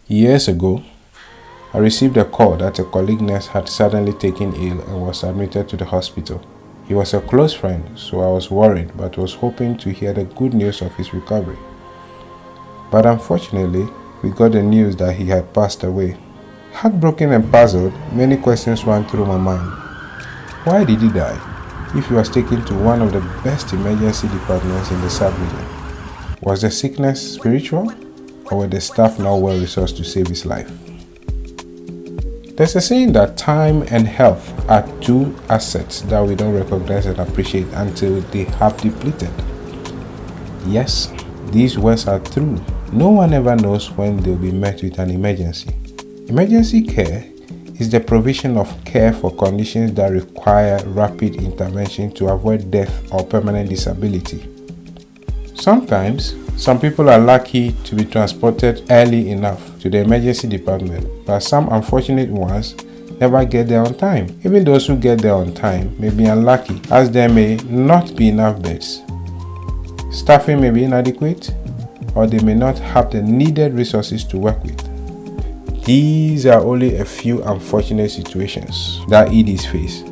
Years ago, I received a call that a colleague nurse had suddenly taken ill and was admitted to the hospital. He was a close friend, so I was worried but was hoping to hear the good news of his recovery. But unfortunately, we got the news that he had passed away. Heartbroken and puzzled, many questions ran through my mind. Why did he die? If he was taken to one of the best emergency departments in the sub-region, was the sickness spiritual, or were the staff not well resourced to save his life? There's a saying that time and health are two assets that we don't recognize and appreciate until they have depleted. Yes, these words are true. No one ever knows when they'll be met with an emergency. Emergency care is the provision of care for conditions that require rapid intervention to avoid death or permanent disability. Sometimes, some people are lucky to be transported early enough to the emergency department, but some unfortunate ones never get there on time. Even those who get there on time may be unlucky, as there may not be enough beds. Staffing may be inadequate, or they may not have the needed resources to work with. These are only a few unfortunate situations that EDs face.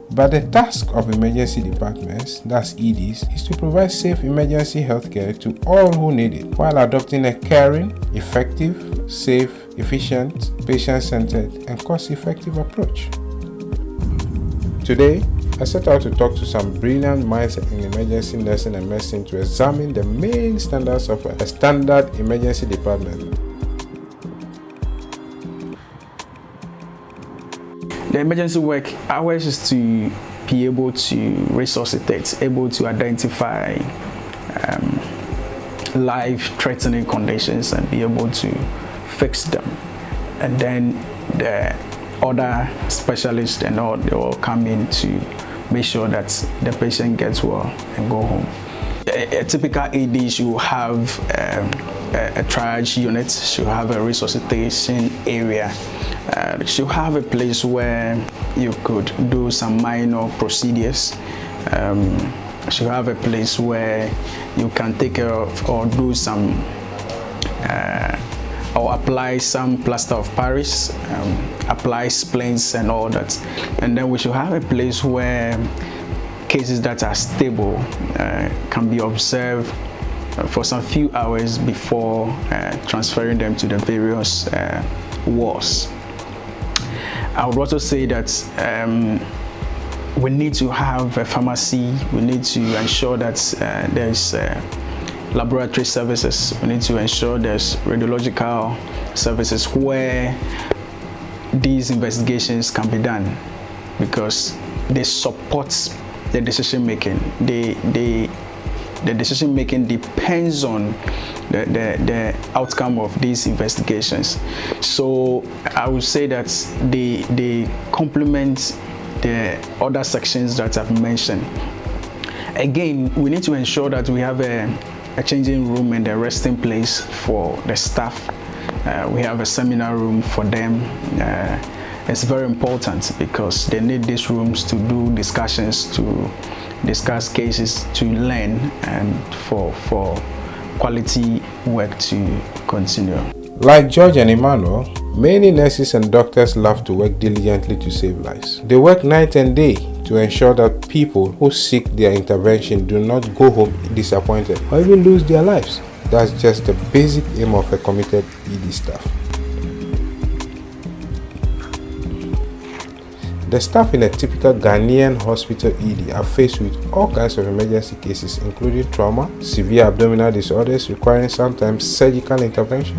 But the task of emergency departments, that's EDs, is to provide safe emergency healthcare to all who need it, while adopting a caring, effective, safe, efficient, patient-centered, and cost-effective approach. Today, I set out to talk to some brilliant minds in emergency nursing and medicine to examine the main standards of a standard emergency department. The emergency work hours is to be able to resuscitate, able to identify life-threatening conditions and be able to fix them. And then the other specialists and all, they will come in to make sure that the patient gets well and go home. A typical ED should have a triage unit, should have a resuscitation area, should have a place where you could do some minor procedures, should have a place where you can take care of or do some or apply some plaster of Paris, apply splints and all that. And then we should have a place where cases that are stable can be observed for some few hours before transferring them to the various wards. I would also say that we need to have a pharmacy. We need to ensure that there's laboratory services. We need to ensure there's radiological services where these investigations can be done, because they support the decision making. The decision making depends on the outcome of these investigations. So I would say that they complement the other sections that I've mentioned. Again, we need to ensure that we have a changing room and a resting place for the staff. We have a seminar room for them. It's very important because they need these rooms to do discussions, to discuss cases, to learn, and for quality work to continue. Like George and Emmanuel, many nurses and doctors love to work diligently to save lives. They work night and day to ensure that people who seek their intervention do not go home disappointed or even lose their lives. That's just the basic aim of a committed ED staff. The staff in a typical Ghanaian hospital ED are faced with all kinds of emergency cases, including trauma, severe abdominal disorders requiring sometimes surgical intervention,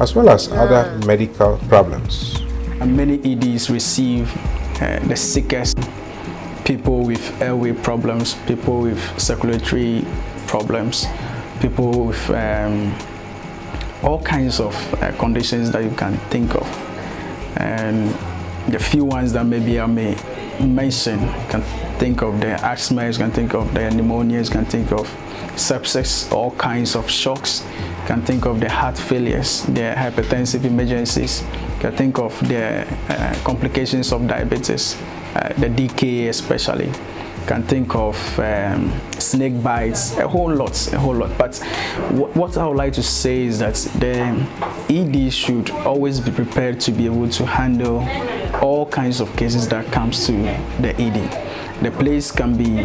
as well as other medical problems. And many EDs receive the sickest, people with airway problems, people with circulatory problems, people with all kinds of conditions that you can think of. And the few ones that maybe I may mention, can think of the asthma, you can think of the pneumonia, you can think of sepsis, all kinds of shocks, you can think of the heart failures, the hypertensive emergencies, you can think of the complications of diabetes, the DKA especially. can think of snake bites, a whole lot. But what I would like to say is that the ED should always be prepared to be able to handle all kinds of cases that comes to the ED. The place can be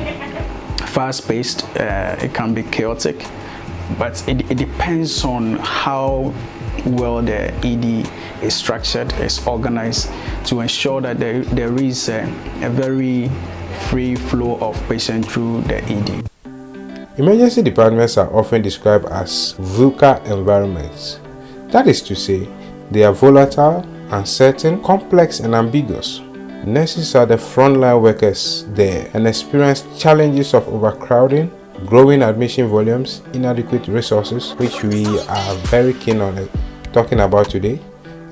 fast-paced, it can be chaotic, but it depends on how well the ED is structured, is organized, to ensure that there is a very free flow of patients through the ED. Emergency departments are often described as VUCA environments. That is to say, they are volatile, uncertain, complex, and ambiguous. Nurses are the frontline workers there and experience challenges of overcrowding, growing admission volumes, inadequate resources, which we are very keen on talking about today,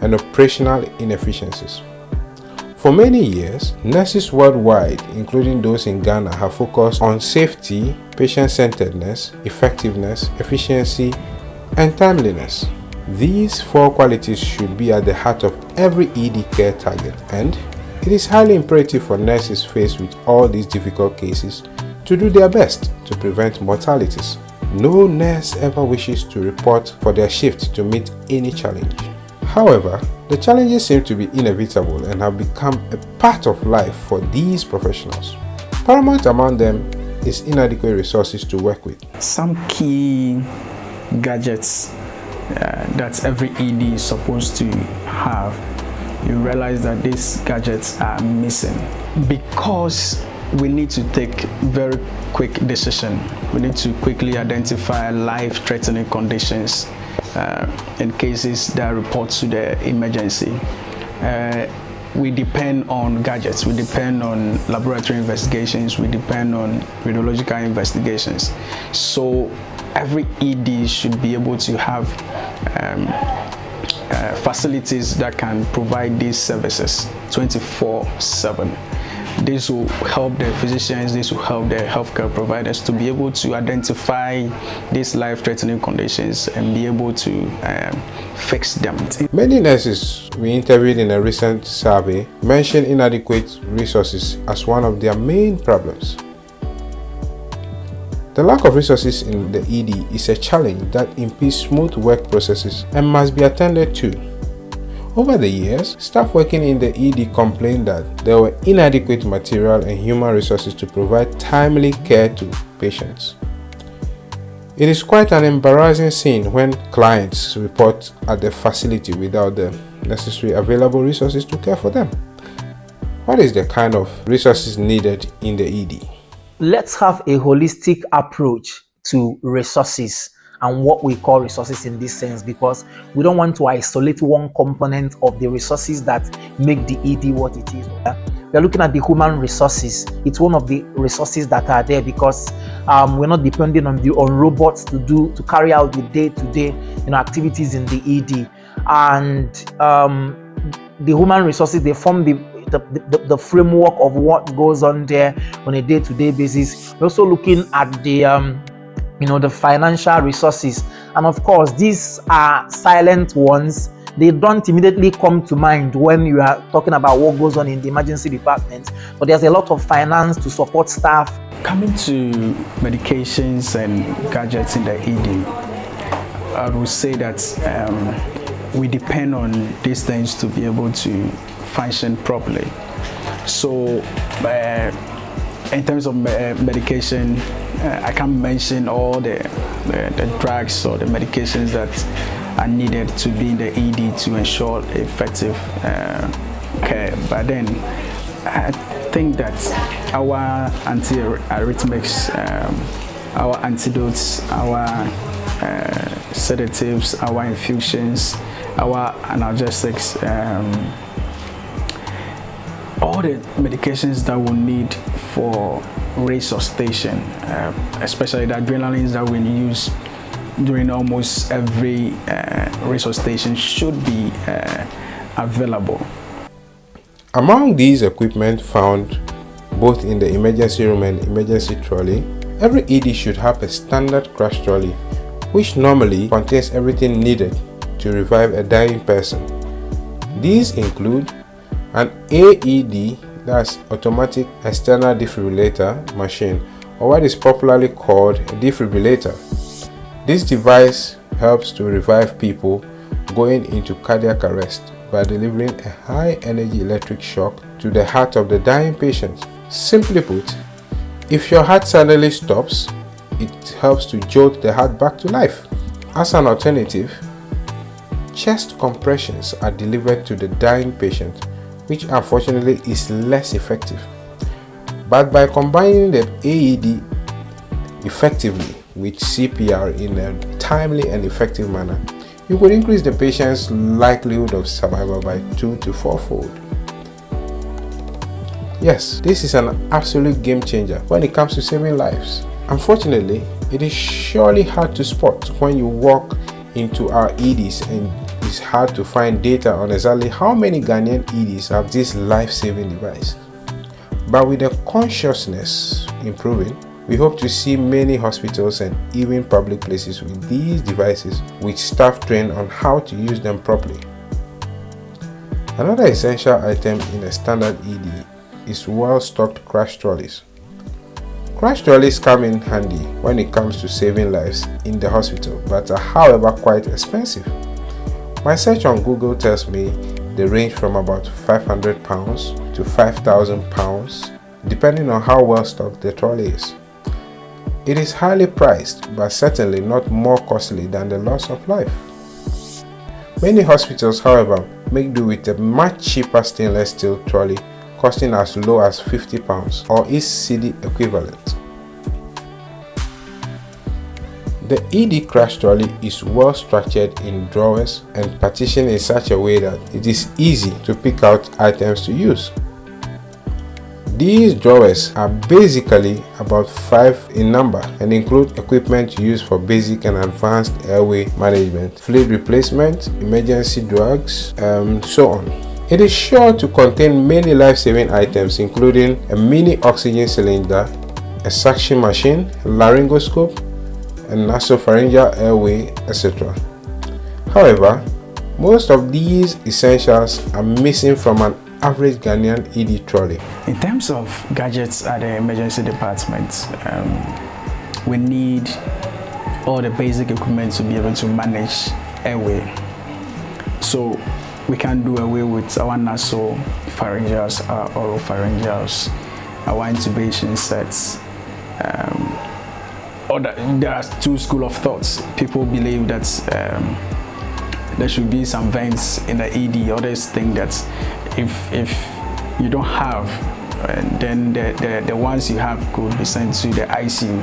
and operational inefficiencies. For many years, nurses worldwide, including those in Ghana, have focused on safety, patient-centeredness, effectiveness, efficiency, and timeliness. These four qualities should be at the heart of every ED care target, and it is highly imperative for nurses faced with all these difficult cases to do their best to prevent mortalities. No nurse ever wishes to report for their shift to meet any challenge. However, the challenges seem to be inevitable and have become a part of life for these professionals. Paramount among them is inadequate resources to work with. Some key gadgets that every ED is supposed to have, you realize that these gadgets are missing because we need to take very quick decision. We need to quickly identify life-threatening conditions in cases that report to the emergency. We depend on gadgets, we depend on laboratory investigations, we depend on radiological investigations. So every ED should be able to have facilities that can provide these services 24/7. This will help the physicians, this will help the healthcare providers to be able to identify these life-threatening conditions and be able to fix them. Many nurses we interviewed in a recent survey mentioned inadequate resources as one of their main problems. The lack of resources in the ED is a challenge that impedes smooth work processes and must be attended to. Over the years, staff working in the ED complained that there were inadequate material and human resources to provide timely care to patients. It is quite an embarrassing scene when clients report at the facility without the necessary available resources to care for them. What is the kind of resources needed in the ED? Let's have a holistic approach to resources and what we call resources in this sense, because we don't want to isolate one component of the resources that make the ED what it is. We're looking at the human resources. It's one of the resources that are there because we're not depending on robots to carry out the day-to-day activities in the ED. And the human resources, they form the framework of what goes on there on a day-to-day basis. We're also looking at the financial resources, and of course these are silent ones. They don't immediately come to mind when you are talking about what goes on in the emergency department, but there's a lot of finance to support staff. Coming to medications and gadgets in the ED, I would say that we depend on these things to be able to function properly. So in terms of medication, I can't mention all the drugs or the medications that are needed to be in the ED to ensure effective care. But then I think that our antiarrhythmics, our antidotes, our sedatives, our infusions, our analgesics, all the medications that we need for resuscitation, especially the adrenalines that we use during almost every resuscitation, should be available. Among these equipment found both in the emergency room and emergency trolley, every ED should have a standard crash trolley, which normally contains everything needed to revive a dying person. These include an AED, that's automatic external defibrillator machine, or what is popularly called a defibrillator. This device helps to revive people going into cardiac arrest by delivering a high energy electric shock to the heart of the dying patient. Simply put, if your heart suddenly stops, it helps to jolt the heart back to life. As an alternative, chest compressions are delivered to the dying patient, which unfortunately is less effective. But by combining the AED effectively with CPR in a timely and effective manner, you could increase the patient's likelihood of survival by 2 to 4-fold. Yes, this is an absolute game changer when it comes to saving lives. Unfortunately, it is surely hard to spot when you walk into our EDs, and it's hard to find data on exactly how many Ghanaian EDs have this life-saving device. But with the consciousness improving, we hope to see many hospitals and even public places with these devices with staff trained on how to use them properly. Another essential item in a standard ED is well-stocked crash trolleys. Crash trolleys come in handy when it comes to saving lives in the hospital, but are however quite expensive. My search on Google tells me they range from about £500 to £5,000 depending on how well stocked the trolley is. It is highly priced, but certainly not more costly than the loss of life. Many hospitals, however, make do with a much cheaper stainless steel trolley costing as low as £50 or its cedi equivalent. The ED crash trolley is well structured in drawers and partitioned in such a way that it is easy to pick out items to use. These drawers are basically about 5 in number and include equipment used for basic and advanced airway management, fluid replacement, emergency drugs, and so on. It is sure to contain many life-saving items including a mini oxygen cylinder, a suction machine, a laryngoscope, a nasopharyngeal airway, etc. However, most of these essentials are missing from an average Ghanaian ED trolley. In terms of gadgets at the emergency department, we need all the basic equipment to be able to manage airway. So we can do away with our nasopharyngeals, our oropharyngeals, our intubation sets. There are two schools of thoughts. People believe that there should be some vents in the ED. Others think that if you don't have, then the ones you have could be sent to the ICU,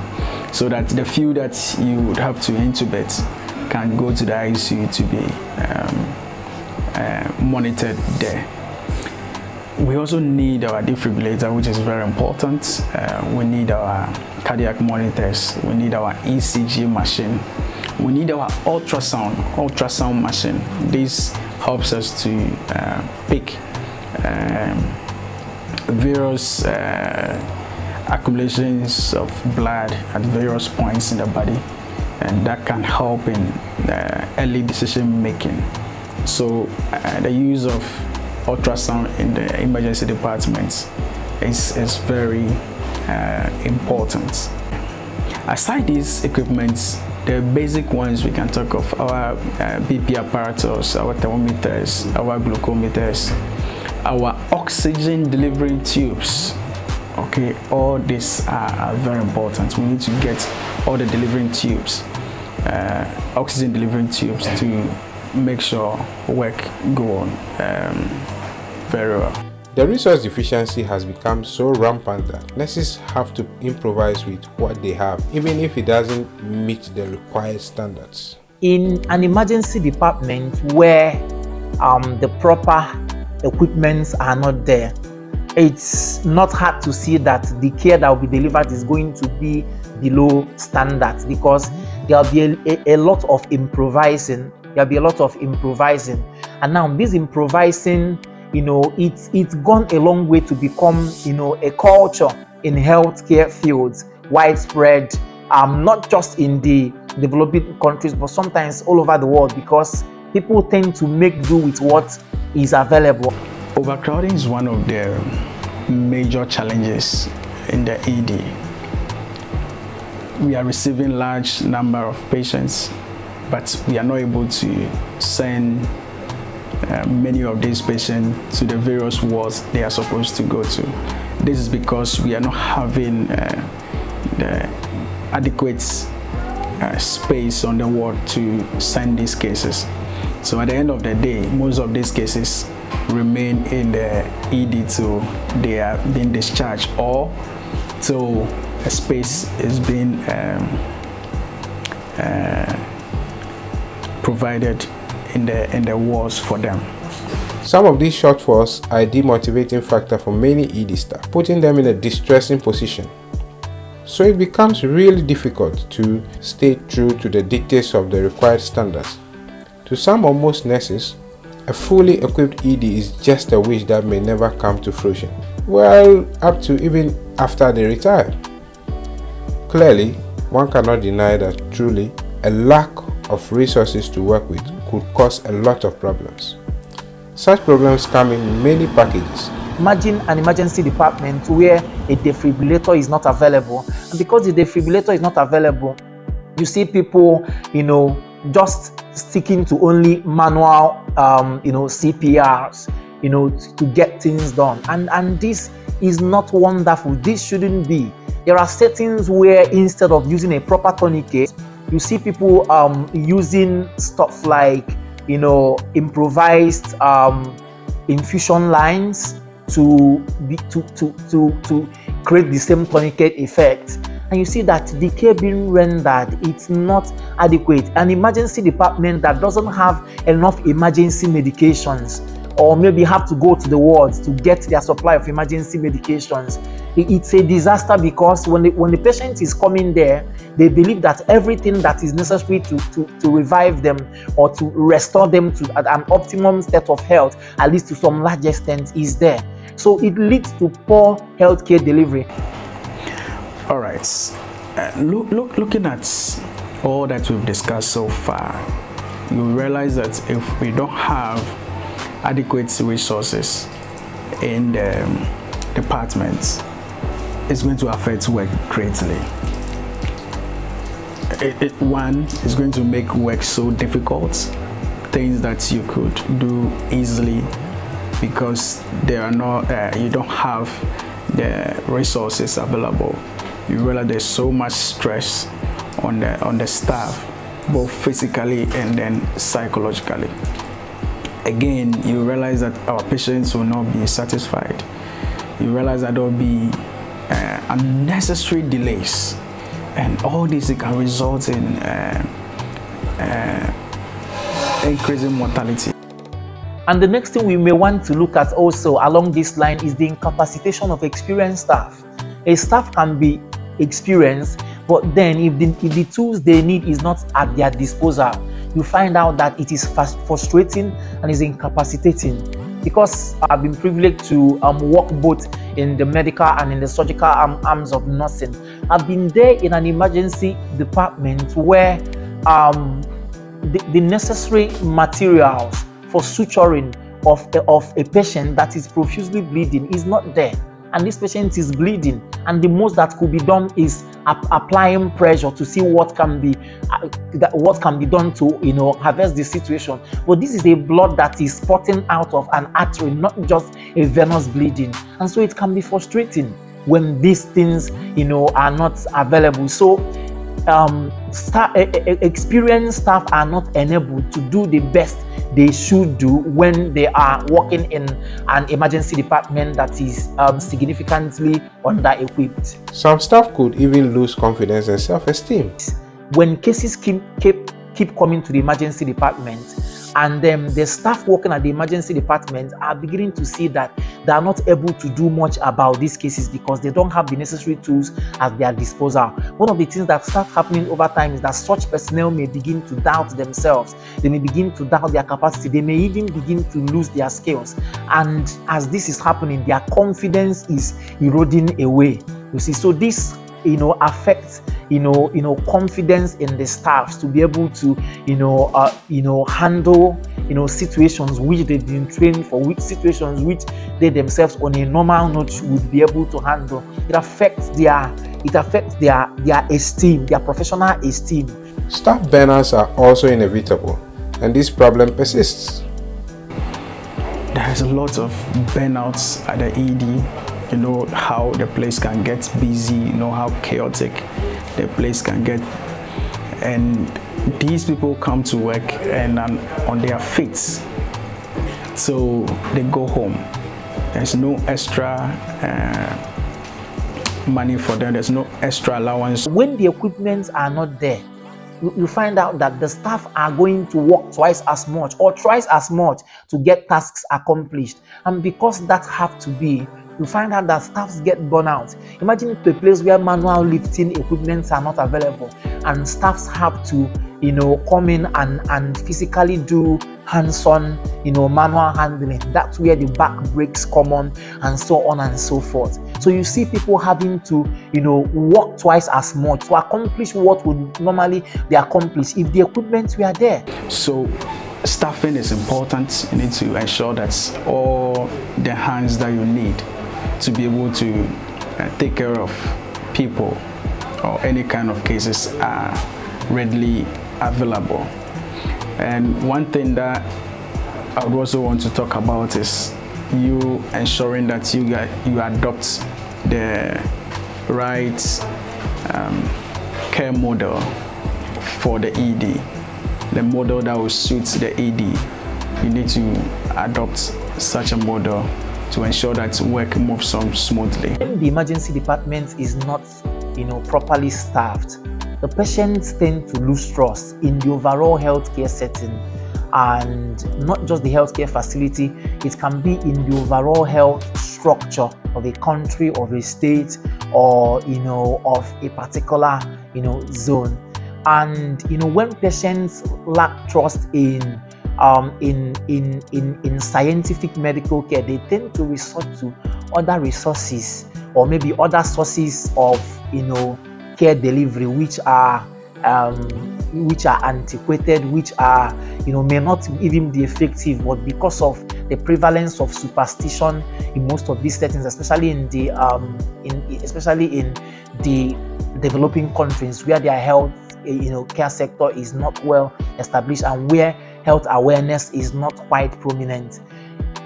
so that the few that you would have to intubate can go to the ICU to be monitored there. We also need our defibrillator, which is very important. We need our cardiac monitors. We need our ECG machine. We need our ultrasound machine. This helps us to pick various accumulations of blood at various points in the body, and that can help in early decision making. So the use of ultrasound in the emergency departments is very important. Aside these equipments, the basic ones we can talk of our BP apparatus, our thermometers, our glucometers, our oxygen delivery tubes. Okay, all these are very important. We need to get all the delivering tubes, oxygen delivering tubes, to make sure work go on very well. The resource deficiency has become so rampant that nurses have to improvise with what they have, even if it doesn't meet the required standards. In an emergency department where the proper equipments are not there, it's not hard to see that the care that will be delivered is going to be below standards, because there'll be a lot of improvising. And now this improvising, it's gone a long way to become, a culture in healthcare fields, widespread, not just in the developing countries, but sometimes all over the world, because people tend to make do with what is available. Overcrowding is one of the major challenges in the ED. We are receiving large number of patients, but we are not able to send many of these patients to the various wards they are supposed to go to. This is because we are not having the adequate space on the ward to send these cases. So at the end of the day, most of these cases remain in the ED till they are being discharged or till a space is being provided in the wards for them. Some of these shortfalls are a demotivating factor for many ED staff, putting them in a distressing position. So it becomes really difficult to stay true to the dictates of the required standards. To some or most nurses, a fully equipped ED is just a wish that may never come to fruition. Well, up to even after they retire. Clearly, one cannot deny that truly a lack of resources to work with could cause a lot of problems. Such problems come in many packages. Imagine an emergency department where a defibrillator is not available, and because the defibrillator is not available, you see people, just sticking to only manual, CPRs, to get things done, and this is not wonderful. This shouldn't be. There are settings where instead of using a proper tourniquet, you see people using stuff like improvised infusion lines to create the same tourniquet effect, and you see that the care being rendered, it's not adequate. An emergency department that doesn't have enough emergency medications, or maybe have to go to the wards to get their supply of emergency medications, it's a disaster, because when the patient is coming there, they believe that everything that is necessary to revive them or to restore them to an optimum state of health, at least to some large extent, is there. So it leads to poor healthcare delivery. All right. Looking at all that we've discussed so far, you realize that if we don't have adequate resources in the departments, it's going to affect work greatly. One is going to make work so difficult, things that you could do easily because there are no, you don't have the resources available. You realize there's so much stress on the staff, both physically and then psychologically. Again, you realize that our patients will not be satisfied. You realize that there will be unnecessary delays, and all this can result in increasing mortality. And the next thing we may want to look at also along this line is the incapacitation of experienced staff. A staff can be experienced, but then if the tools they need is not at their disposal, you find out that it is frustrating and is incapacitating. Because I've been privileged to work both in the medical and in the surgical arms of nursing, I've been there in an emergency department where the necessary materials for suturing of a patient that is profusely bleeding is not there, and this patient is bleeding, and the most that could be done is applying pressure to see what can be done to harvest the situation. But this is a blood that is spurting out of an artery, not just a venous bleeding, and so it can be frustrating when these things are not available. So experienced staff are not enabled to do the best they should do when they are working in an emergency department that is significantly under-equipped. Some staff could even lose confidence and self-esteem. When cases keep coming to the emergency department, and the staff working at the emergency department are beginning to see that they are not able to do much about these cases because they don't have the necessary tools at their disposal. One of the things that starts happening over time is that such personnel may begin to doubt themselves. They may begin to doubt their capacity. They may even begin to lose their skills. And as this is happening, their confidence is eroding away. You see, so this affect confidence in the staffs to be able to handle situations which they've been trained for, which situations which they themselves on a normal note would be able to handle. It affects their esteem, their professional esteem. Staff burnouts are also inevitable, and this problem persists. There's a lot of burnouts at the ED. You know how the place can get busy, you know how chaotic the place can get. And these people come to work and on their feet. So they go home. There's no extra money for them. There's no extra allowance. When the equipment are not there, you find out that the staff are going to work twice as much or thrice as much to get tasks accomplished. And because that have to be, you find out that staffs get burnout. Imagine a place where manual lifting equipments are not available and staffs have to come in and physically do hands-on manual handling. That's where the back breaks come on, and so on and so forth. So you see people having to work twice as much to accomplish what would normally be accomplished if the equipment were there. So staffing is important. You need to ensure that all the hands that you need to be able to take care of people or any kind of cases are readily available. And one thing that I would also want to talk about is you ensuring that you adopt the right care model for the ED, the model that will suit the ED. You need to adopt such a model to ensure that work moves on smoothly. When the emergency department is not properly staffed, the patients tend to lose trust in the overall healthcare setting, and not just the healthcare facility. It can be in the overall health structure of a country, of a state, or of a particular zone. And when patients lack trust in scientific medical care, they tend to resort to other resources or maybe other sources of care delivery which are antiquated, which are may not even be effective, but because of the prevalence of superstition in most of these settings, especially in the developing countries where their health care sector is not well established and where health awareness is not quite prominent,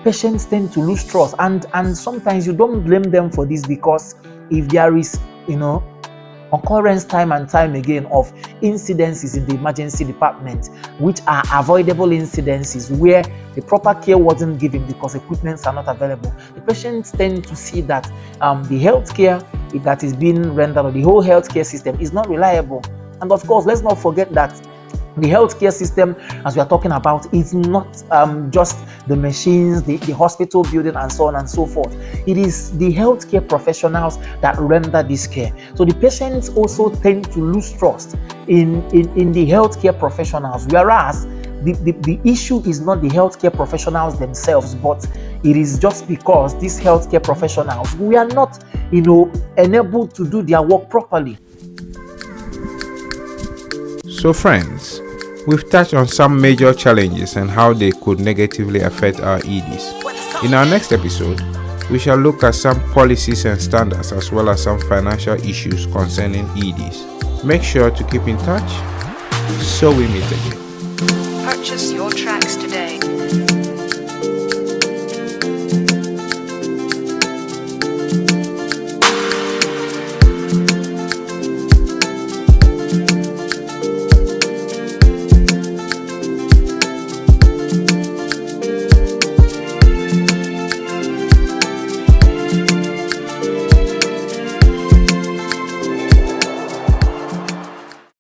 patients tend to lose trust. And sometimes you don't blame them for this, because if there is occurrence time and time again of incidences in the emergency department which are avoidable incidences where the proper care wasn't given because equipments are not available, the patients tend to see that the healthcare that is being rendered, or the whole healthcare system, is not reliable. And of course, let's not forget that the healthcare system, as we are talking about, is not just the machines, the hospital building, and so on and so forth. It is the healthcare professionals that render this care. So the patients also tend to lose trust in the healthcare professionals, whereas the issue is not the healthcare professionals themselves, but it is just because these healthcare professionals, we are not enabled to do their work properly. So friends, we've touched on some major challenges and how they could negatively affect our EDs. In our next episode, we shall look at some policies and standards as well as some financial issues concerning EDs. Make sure to keep in touch so we meet again. Purchase your track